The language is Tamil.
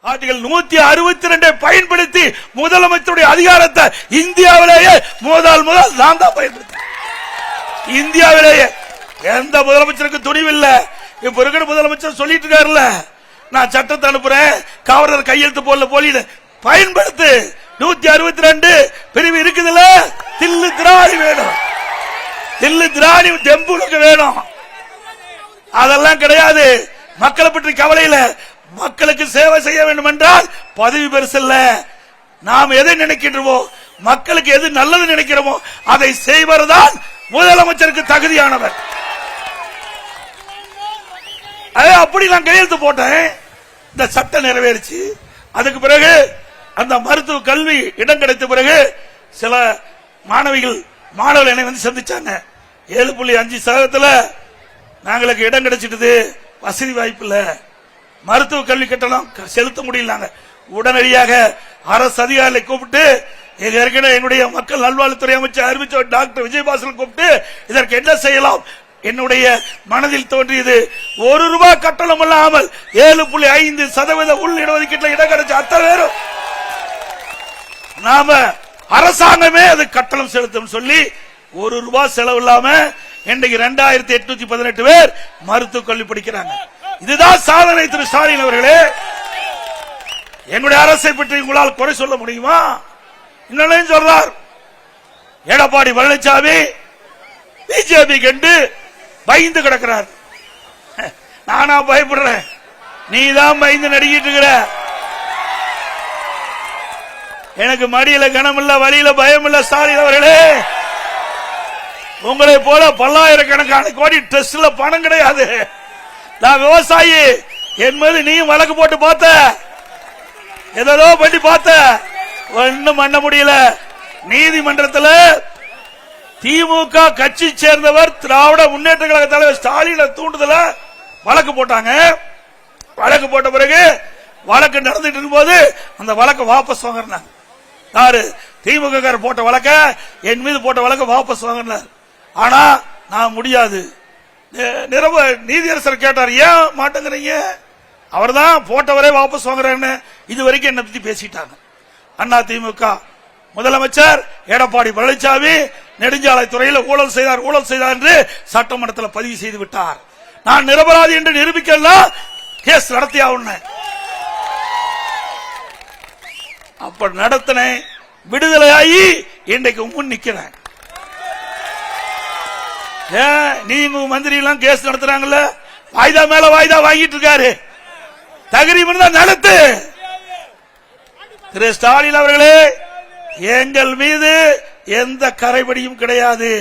ஆர்டிகல் 162 பயன்படுத்தி முதலமைச்சருடைய அதிகாரத்தை இந்தியாவிலேயே முதல் நான் தான் பயன்படுத்த. இந்தியாவிலேயே எந்த முதலமைச்சருக்கு துணிவில்லை. இப்ப இருக்கிற முதலமைச்சர் சொல்லிட்டு இருக்காருல்ல, நான் சட்டத்தை அனுப்புறேன், கவர்னர் கையெழுத்து போடல போலீஸ் பயன்படுத்து. 162 பிரிவு இருக்குதுல்ல, தில்லு திராணி வேணும், தில்லு திராணி தெம்புக்கு வேணும். அதெல்லாம் கிடையாது. மக்களை பற்றி கவலையில, மக்களுக்கு சேவை செய்ய வேண்டும் என்றால் பதவி பெருசு இல்ல. நாம் எதை நினைக்கின்றோமோ, மக்களுக்கு எது நல்லது நினைக்கிறோமோ அதை செய்வதுதான் முதலமைச்சருக்கு தகுதியானவர். அப்படி நான் கையெழுத்து போட்டேன். இந்த சட்டம் நிறைவேறிச்சு. அதுக்கு பிறகு அந்த மருத்துவ கல்வி இடம் கிடைத்த பிறகு சில மாணவர்கள் என்னை வந்து சந்திச்சாங்க. 7.5% நாங்களுக்கு இடம் கிடைச்சிட்டு, வசதி வாய்ப்பு இல்ல, மருத்துவ கல்வி கட்டணம் செலுத்த முடியல. உடனடியாக அரசு அதிகாரிகளை கூப்பிட்டு, என்னுடைய மக்கள் நல்வாழ்வுத்துறை அமைச்சர் அறிவிச்ச டாக்டர் விஜயபாஸ்கர் கூப்பிட்டு இதற்கு என்ன செய்யலாம் என்னுடைய மனதில் தோன்றியது. ₹1 கட்டணம் இல்லாமல் 7.5% உள் இடஒதுக்கீட்டில் இடம் கிடைச்ச அத்தனை பேரும் நாம அரசாங்கமே அது கட்டணம் செலுத்தும் சொல்லி ₹1 செலவு இல்லாம இன்றைக்கு 2818 பேர் மருத்துவக் கல்வி படிக்கிறாங்க. இதுதான் சாதனை. திரு ஸ்டாலின் அவர்களே, என்னுடைய அரசை பற்றி உங்களால் குறை சொல்ல முடியுமா? இன்னும் சொல்றார் எடப்பாடி பழனிசாமி பிஜேபி கண்டு பயந்து கிடக்கிறார். நானா பயப்படுறேன்? நீதான் பயந்து நடிக்கிட்டு இருக்கிற. எனக்கு மடியில கனம் இல்ல, வழியில பயம் இல்ல. ஸ்டாலின் அவர்களே, உங்களை போல பல்லாயிரக்கணக்கான கோடி டெஸ்ட்ல பணம் கிடையாது. நான் விவசாயி என்பது நீ வழக்கு போட்டு பார்த்த, ஏதோ பண்ணி பார்த்த, ஒன்னும் பண்ண முடியல. நீதிமன்றத்தில் திமுக கட்சி சேர்ந்தவர் திராவிட முன்னேற்ற கழக தலைவர் ஸ்டாலின் தூண்டுதல வழக்கு போட்டாங்க. வழக்கு போட்ட பிறகு வழக்கு நடந்துட்டு இருக்கும்போது அந்த வழக்கு வாபஸ் வாங்கினாங்க. யாரு? திமுக போட்ட வழக்க, என் மீது போட்ட வழக்க வாபஸ் வாங்கினார். ஆனா நான் முடியாது. நீதியரசர் கேட்டார், ஏன் மாட்டேங்கிறீங்க? அவர் தான் போட்டவரே வாபஸ் வாங்குறேன்னு இது வரைக்கும் என்ன பத்தி பேசிட்டாங்க. அண்ணா திமுக முதலமைச்சர் எடப்பாடி பழனிசாமி நெடுஞ்சாலை துறையில் ஊழல் செய்தார் என்று சட்டமன்றத்தில் பதிவு செய்து விட்டார். நான் நிரபராதி என்று நிரூபிக்கலாம் கேஸ் நடத்தியாவுன்னு அப்ப நடத்தின விடுதலையாகி இன்றைக்கு முன் நிக்கிறேன். நீங்க மந்திரி எல்லாம் கேஸ் நடத்துறாங்கல்ல, வாய்தா மேல வாய்தா வாங்கிட்டு இருக்காரு. தகுதி நடத்து. திரு ஸ்டாலின் அவர்களே, எங்கள் மீது எந்த கரைபடியும் கிடையாது.